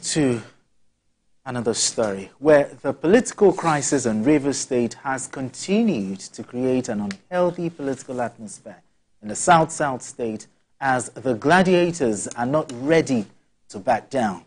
to another story where the political crisis in Rivers State has continued to create an unhealthy political atmosphere in the South State as the gladiators are not ready to back down.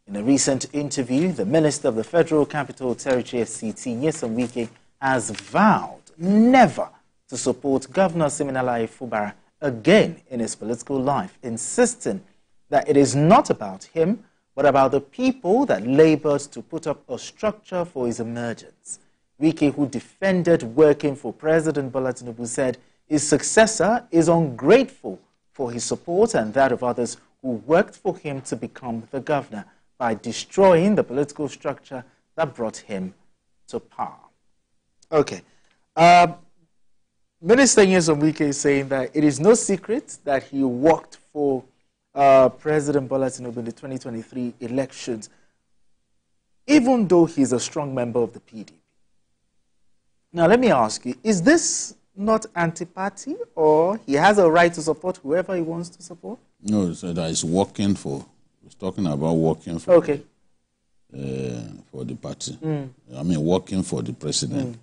In a recent interview, the Minister of the Federal Capital Territory FCT, Wike, has vowed never to support Governor Siminalayi Fubara again in his political life, insisting that it is not about him, but about the people that labored to put up a structure for his emergence. Wike, who defended working for President Bola Tinubu, said his successor is ungrateful for his support and that of others who worked for him to become the governor by destroying the political structure that brought him to power. Okay. Minister Nyesom Wike is saying that it is no secret that he worked for President Bola Tinubu in the 2023 elections, even though he's a strong member of the PDP. Now, let me ask you, is this not anti-party, or he has a right to support whoever he wants to support? No, so that is working for, he's talking about working for, okay, for the party. I mean, working for the president.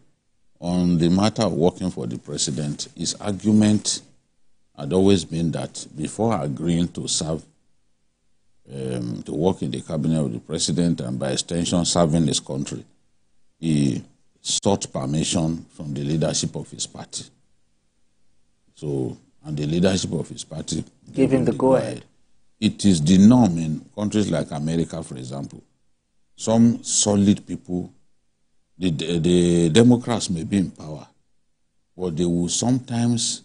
On the matter of working for the president, his argument had always been that before agreeing to serve, to work in the cabinet of the president and by extension serving his country, he sought permission from the leadership of his party. So, and the leadership of his party gave him the go-ahead. It is the norm in countries like America, for example. Some solid people, the Democrats may be in power, but they will sometimes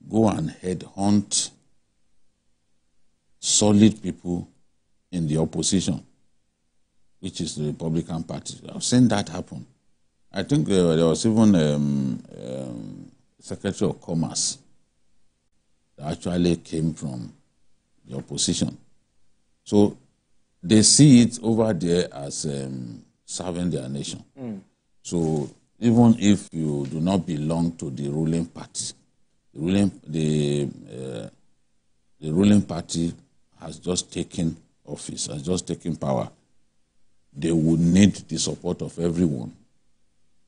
go and headhunt solid people in the opposition, which is the Republican Party. I've seen that happen. I think there was even Secretary of Commerce that actually came from the opposition. So they see it over there as serving their nation. So even if you do not belong to the ruling party, the ruling party has just taken office, has just taken power, they would need the support of everyone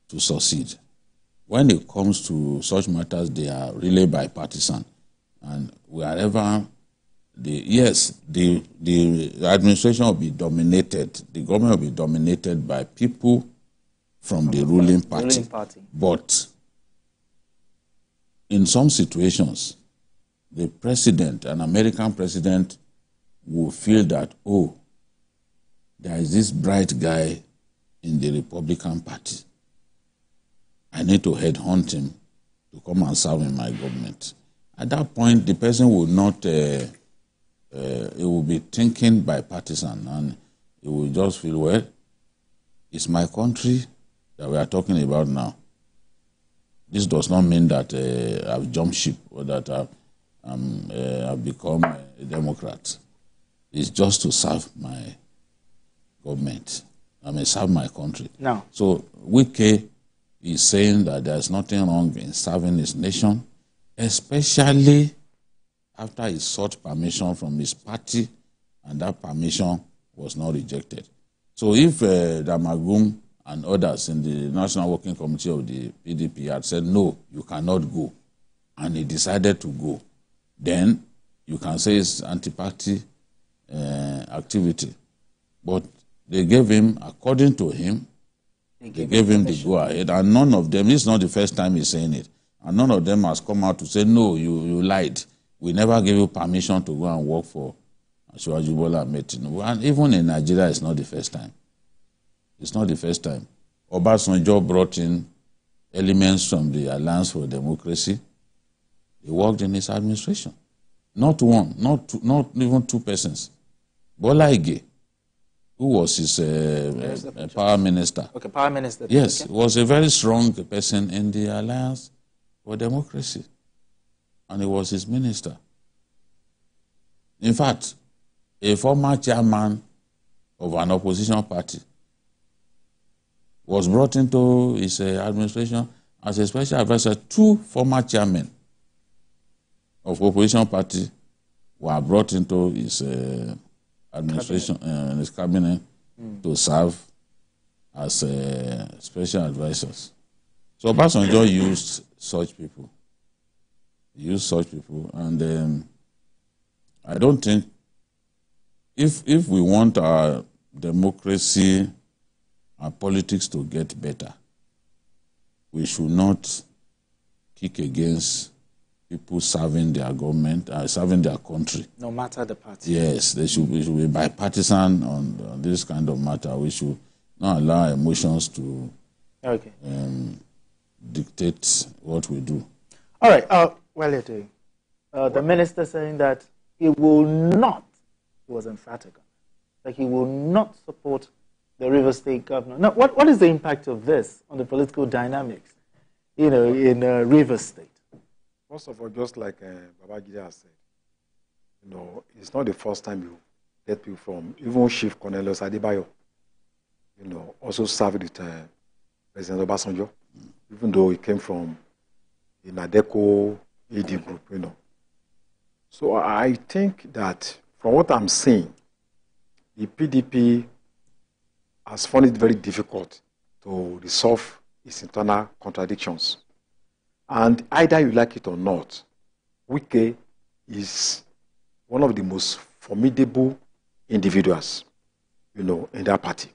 to succeed. When it comes to such matters, they are really bipartisan. And wherever, the administration will be dominated, the government will be dominated by people from the ruling party. But in some situations, the president, an American president, will feel that, oh, there is this bright guy in the Republican Party. I need to headhunt him to come and serve in my government. At that point, the person will not, he will be thinking bipartisan, and he will just feel, well, it's my country that we are talking about now. This does not mean that I've jumped ship or that I've become a Democrat. It's just to serve my government. I mean, serve my country. No. So Wike is saying that there's nothing wrong in serving his nation, especially after he sought permission from his party and that permission was not rejected. So if Damagum and others in the National Working Committee of the PDP had said, no, you cannot go, and he decided to go, then you can say it's anti-party activity. But they gave him, according to him, they gave him the go-ahead, and none of them, it's not the first time he's saying it, and none of them has come out to say, no, you lied. We never gave you permission to go and work for Asiwaju Bola Ahmed Tinubu. And even in Nigeria, it's not the first time. It's not the first time. Obasanjo brought in elements from the Alliance for Democracy. He worked in his administration. Not one, not even two persons. Bola Ige, who was his power minister. Okay, power minister. Yes, okay. Was a very strong person in the Alliance for Democracy. And he was his minister. In fact, a former chairman of an opposition party was brought into his administration as a special advisor. Two former chairmen of opposition party were brought into his administration, in his cabinet, to serve as special advisors. So Obasanjo used such people. He used such people, and I don't think if we want our democracy and politics to get better, we should not kick against people serving their government, serving their country. No matter the party. Yes, they should be bipartisan on this kind of matter. We should not allow emotions to dictate what we do. All right. Well, you're doing. The minister saying that he will not, he was emphatic, that he will not support the River State governor. Now, what is the impact of this on the political dynamics, in River State? First of all, just like Babajide has said, it's not the first time you get people from, even Chief Cornelius Adebayo, also served with President Obasanjo, even though he came from the Nadeco AD group, So I think that from what I'm seeing, the PDP has found it very difficult to resolve its internal contradictions. And either you like it or not, Wike is one of the most formidable individuals, in that party.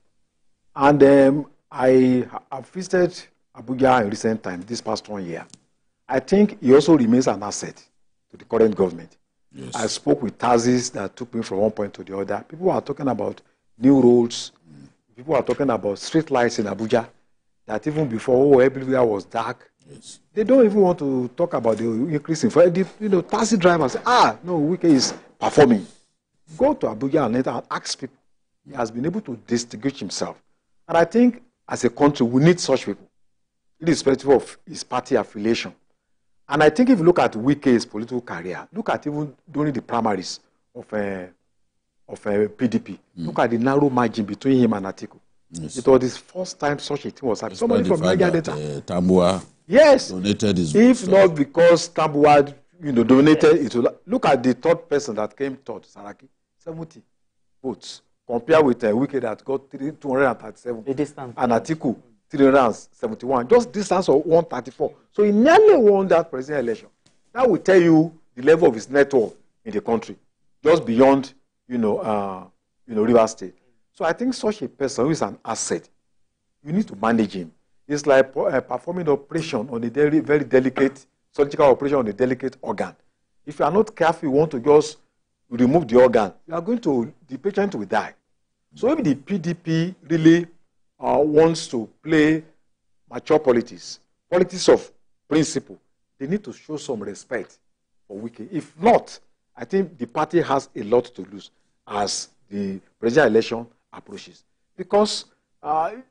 And I have visited Abuja in recent times, this past 1 year. I think he also remains an asset to the current government. Yes. I spoke with Tazis that took me from one point to the other. People are talking about new roads. People are talking about street lights in Abuja, that even before everywhere was dark. Yes. They don't even want to talk about the increase in fare. Taxi drivers say, no, Wike is performing. Go to Abuja and later ask people. He has been able to distinguish himself. And I think as a country, we need such people, irrespective of his party affiliation. And I think if you look at Wike's political career, look at even during the primaries of PDP, look at the narrow margin between him and Atiku. Yes. It was his first time such a thing was happening. Somebody from Niger Delta. Tambua donated his vote. If not because Tambua donated it. Look at the third person that came third, Saraki, 70 votes. Compared with Wike that got 237. And Atiku, 371. Just distance of 134. So he nearly won that presidential election. That will tell you the level of his network in the country, just beyond, River State. So I think such a person who is an asset, you need to manage him. It's like performing an operation on a very delicate, surgical operation on a delicate organ. If you are not careful, you want to just remove the organ, the patient will die. So if the PDP really wants to play mature politics of principle, they need to show some respect for Wike. If not, I think the party has a lot to lose as the presidential election approaches. Because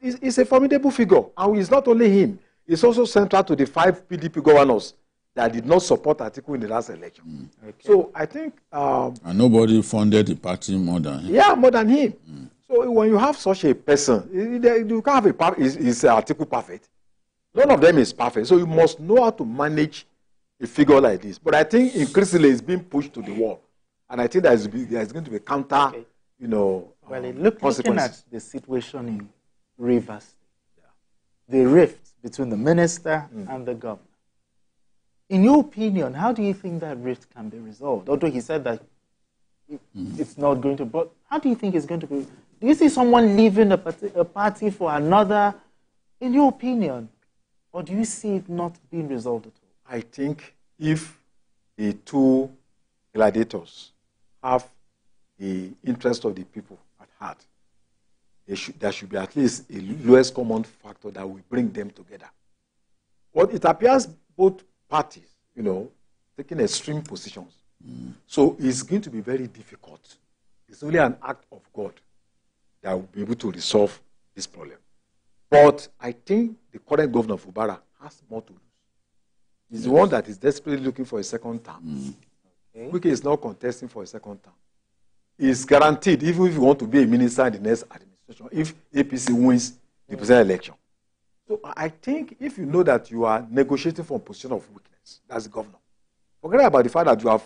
he's a formidable figure. And it's not only him. It's also central to the 5 PDP governors that did not support Atiku in the last election. Okay. So I think... and nobody funded the party more than him. Yeah, more than him. So when you have such a person, you can't have is Atiku perfect? None of them is perfect. So you must know how to manage a figure like this. But I think increasingly it's being pushed to the wall. And I think there's going to be counter, looking at the situation in Rivers State, the rift between the minister and the governor. In your opinion, how do you think that rift can be resolved? Although he said that it's not going to, but how do you think it's going to be? Do you see someone leaving a party for another, in your opinion? Or do you see it not being resolved at all? I think if the two gladiators have the interest of the people at heart, there should be at least a lowest common factor that will bring them together. But it appears both parties, taking extreme positions. So it's going to be very difficult. It's only an act of God that will be able to resolve this problem. But I think the current governor of Fubara has more to lose. He's the one that is desperately looking for a second term. Wike is not contesting for a second term. It's guaranteed, even if you want to be a minister in the next administration, if APC wins the presidential election. So I think if you know that you are negotiating from a position of weakness, that's the governor. Forget about the fact that you have,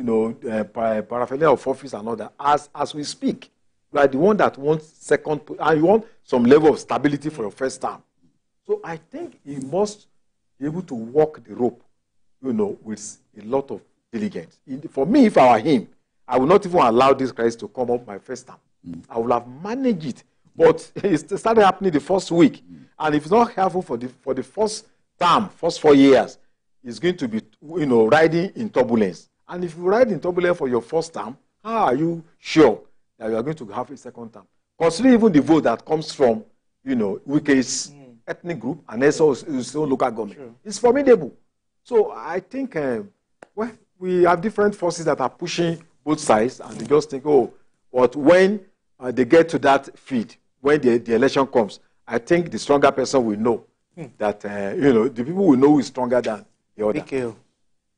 paraphernalia of office and all that. As we speak, you are the one that wants second, and you want some level of stability for your first term. So I think he must be able to walk the rope, with a lot of diligence. For me, if I were him, I would not even allow this crisis to come up my first time. I would have managed it. But it started happening the first week. And if it's not helpful for the first term, first 4 years, it's going to be, riding in turbulence. And if you ride in turbulence for your first term, how are you sure that you are going to have a second term? Considering even the vote that comes from, Wike's ethnic group and also his own local government. Sure. It's formidable. So I think, we have different forces that are pushing both sides, and they just think, but when they get to that field, when the election comes, I think the stronger person will know that, the people will know who is stronger than the other. BKO,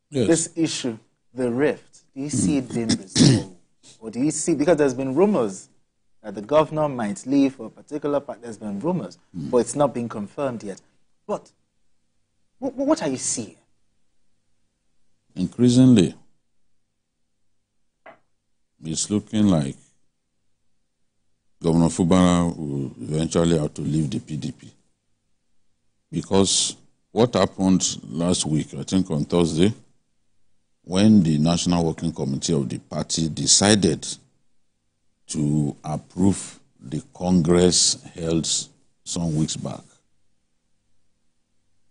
yes. This issue, the rift, do you see it being resolved? Or do you see, because there's been rumors that the governor might leave for a particular part, there's been rumors, but it's not been confirmed yet. But what are you seeing? Increasingly, it's looking like Governor Fubara will eventually have to leave the PDP. Because what happened last week, I think on Thursday, when the National Working Committee of the party decided to approve the Congress held some weeks back,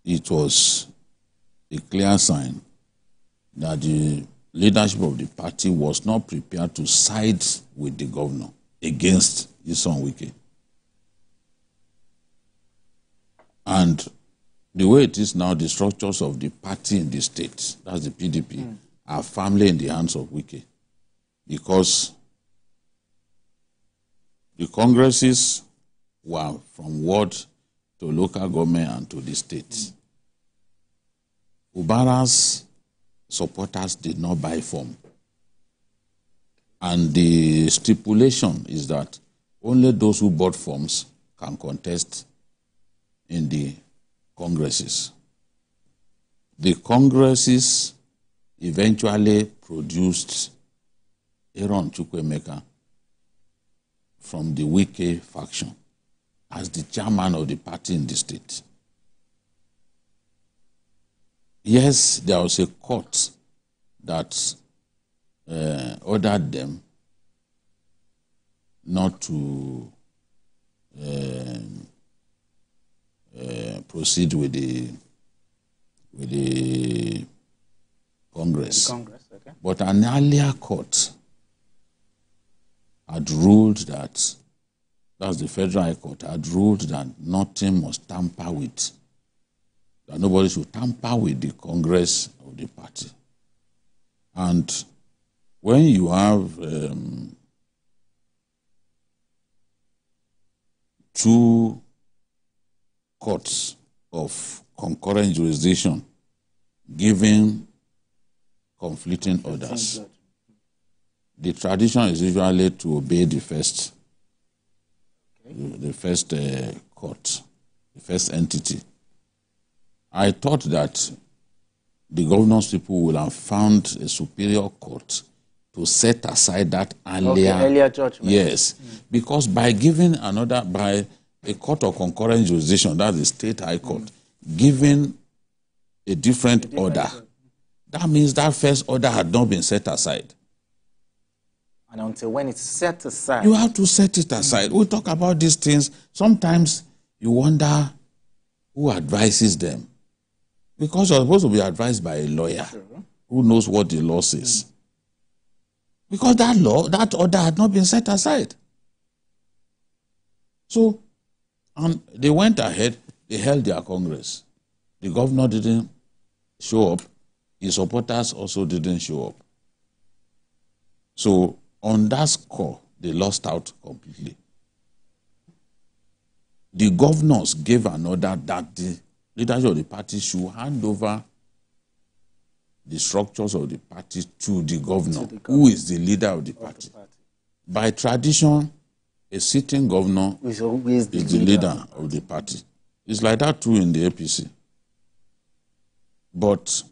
it was a clear sign that the leadership of the party was not prepared to side with the governor against his son Wike. And the way it is now, the structures of the party in the state, that's the PDP, are firmly in the hands of Wike. Because the congresses were from ward to local government and to the state. Fubara's supporters did not buy form. And the stipulation is that only those who bought forms can contest in the congresses. The congresses eventually produced Aaron Chukwemeka from the Wike faction as the chairman of the party in the state. Yes, there was a court that ordered them not to proceed with the Congress. Okay. But an earlier court had ruled that, that's the Federal High Court, had ruled that nothing must tamper with, that nobody should tamper with the Congress of the party. And when you have two courts of concurrent jurisdiction giving conflicting orders, the tradition is usually to obey the first, court, the first entity. I thought that the governor's people will have found a superior court to set aside that earlier judgment. Yes, because by giving by a court of concurrent jurisdiction, that's the state high court, giving a different order, that means that first order had not been set aside. And until when it's set aside, you have to set it aside. We talk about these things. Sometimes you wonder who advises them. Because you're supposed to be advised by a lawyer who knows what the law says. Because that order had not been set aside. So, and they went ahead, they held their Congress. The governor didn't show up. His supporters also didn't show up. So, on that score, they lost out completely. The governors gave an order that the leadership of the party should hand over the structures of the party to the governor, who is the leader of the party. By tradition, a sitting governor is the leader of the party. It's like that too in the APC. But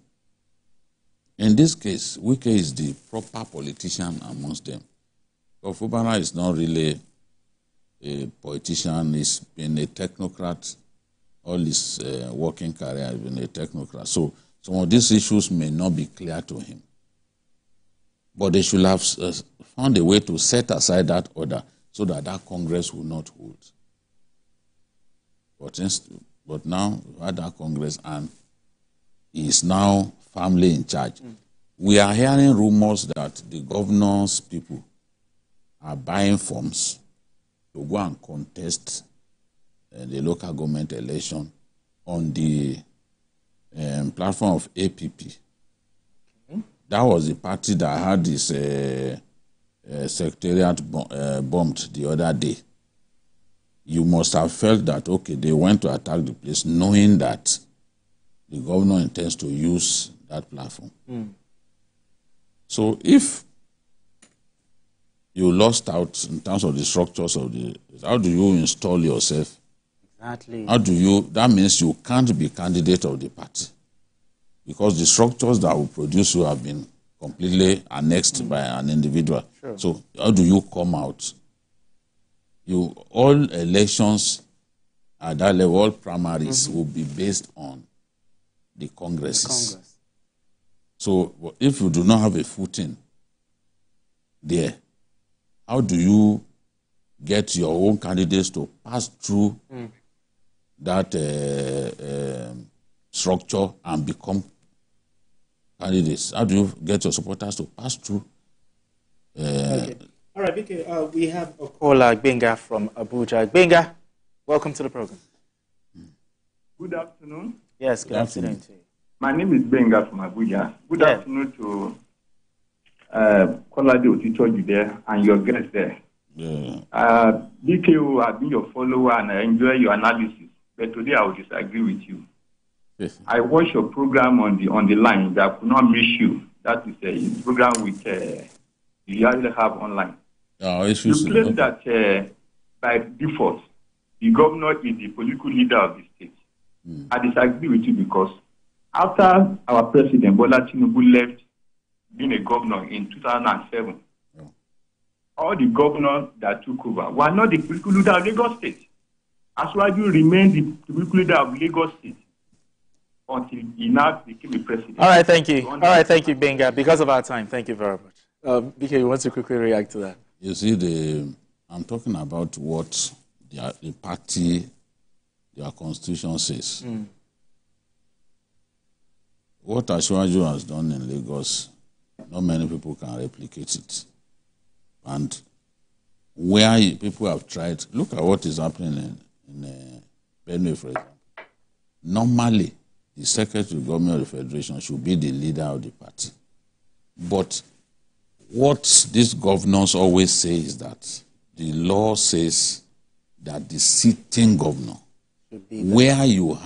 In this case, Wike is the proper politician amongst them. But Fubara is not really a politician. He's been a technocrat. All his working career has been a technocrat. So some of these issues may not be clear to him. But they should have found a way to set aside that order so that that Congress will not hold. But now we've had that Congress and he is now firmly in charge. We are hearing rumors that the governor's people are buying forms to go and contest the local government election on the platform of APP. That was the party that had this secretariat bombed the other day. You must have felt that, okay, they went to attack the place knowing that the governor intends to use that platform. So if you lost out in terms of the structures of the, how do you install yourself? Exactly. How do you, that means you can't be candidate of the party because the structures that will produce you have been completely annexed by an individual. Sure. So how do you come out? All elections at that level, all primaries will be based on the congresses. So if you do not have a footing there, how do you get your own candidates to pass through that structure and become candidates? How do you get your supporters to pass through? Okay. All right, Vicky, we have a caller, Benga from Abuja. Benga, welcome to the program. Good afternoon. Yes, good afternoon to you. My name is Benga from Abuja. Good afternoon to Kolade Otitoju there and your guest there. BKO, I've been your follower and I enjoy your analysis, but today I will disagree with you. Yes. I watched your program on the line that I could not miss you. That is a program with you actually have online. You claim that by default, the governor is the political leader of the state. I disagree with you because after our president, Bola Tinubu, left being a governor in 2007, all the governors that took over were not the political leader of Lagos State. As well as you remain the political leader of Lagos State until he now became a president. All right, thank you. All right, thank you, Benga. Because of our time, thank you very much. BK, you want to quickly react to that? You see, I'm talking about what the party, their constitution says. What Asiwaju has done in Lagos, not many people can replicate it. And where people have tried, look at what is happening in Benue, for example. Normally, the Secretary of Government of the Federation should be the leader of the party. But what these governors always say is that the law says that the sitting governor, where you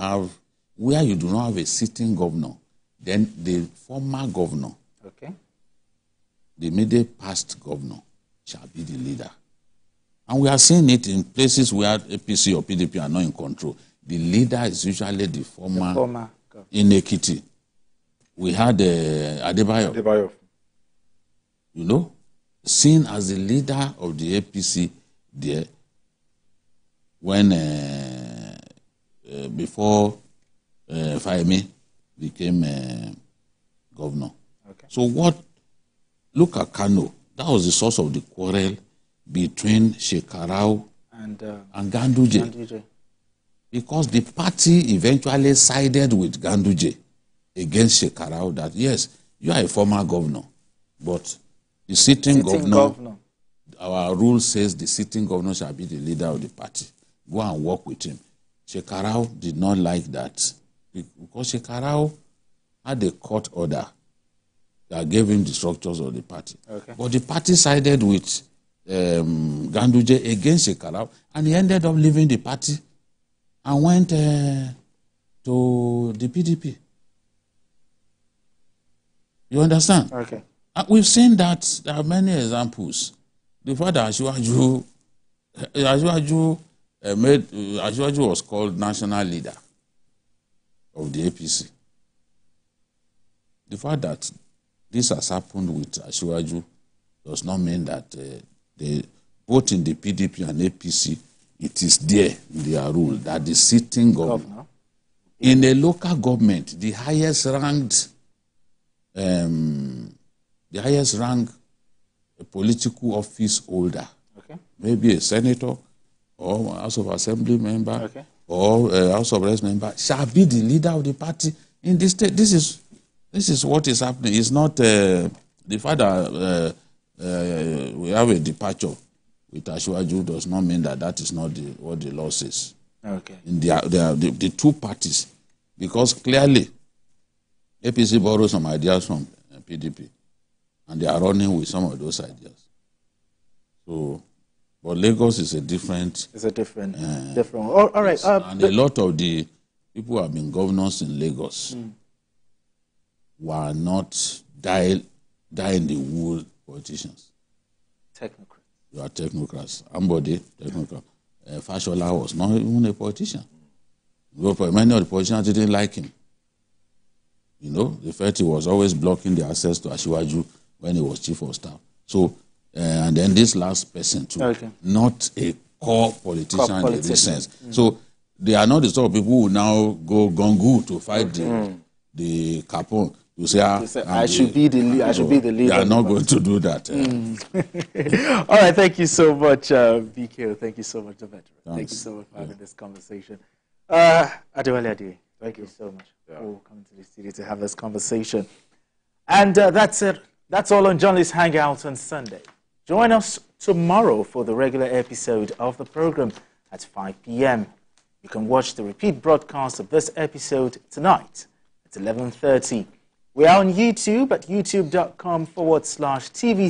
do not have a sitting governor, then the former governor, the immediate past governor, shall be the leader. And we are seeing it in places where APC or PDP are not in control. The leader is usually the former in Ekiti. We had Adebayo. You know, seen as the leader of the APC there when before Fahimi became governor. So look at Kano. That was the source of the quarrel between Shekarau and Ganduje. Because the party eventually sided with Ganduje against Shekarau that, yes, you are a former governor, but the sitting governor, our rule says the sitting governor shall be the leader of the party. Go and work with him. Shekarau did not like that because Shekarau had a court order that gave him the structures of the party. But the party sided with Ganduje against Shekarau, and he ended up leaving the party and went to the PDP. You understand? We've seen that there are many examples. The fact that Asiwaju was called national leader of the APC. The fact that this has happened with Asiwaju does not mean that both in the PDP and APC, it is there in their rule that the sitting governor, in a local government, the highest ranked political office holder, maybe a senator or House of Assembly member or House of Reps member, shall be the leader of the party in the state. This is what is happening. It's not the fact that we have a departure with Asiwaju does not mean that is not what the law says. In the two parties, because clearly APC borrows some ideas from PDP, and they are running with some of those ideas. So, but Lagos is a different. It's a different. All right. And a lot of the people who have been governors in Lagos were not die-in-the-wool politicians. Technocrats. You are technocrats. Ambode, technocrat. Fashola was not even a politician. Many of the politicians didn't like him. You know, they felt he was always blocking the access to Asiwaju when he was chief of staff. So, and then this last person too, not a core politician in this sense. So, they are not the sort of people who now go gongu to fight the Capone. You say, I should be the leader. They are not going to do that. All right, thank you so much, BK. Thank you so much, the veteran. Thank you so much for having this conversation. Adewale Ade, thank you so much for coming to the studio to have this conversation. And that's it. That's all on Journalist Hangout on Sunday. Join us tomorrow for the regular episode of the program at 5 p.m. You can watch the repeat broadcast of this episode tonight at 11:30. We are on YouTube at youtube.com/TVC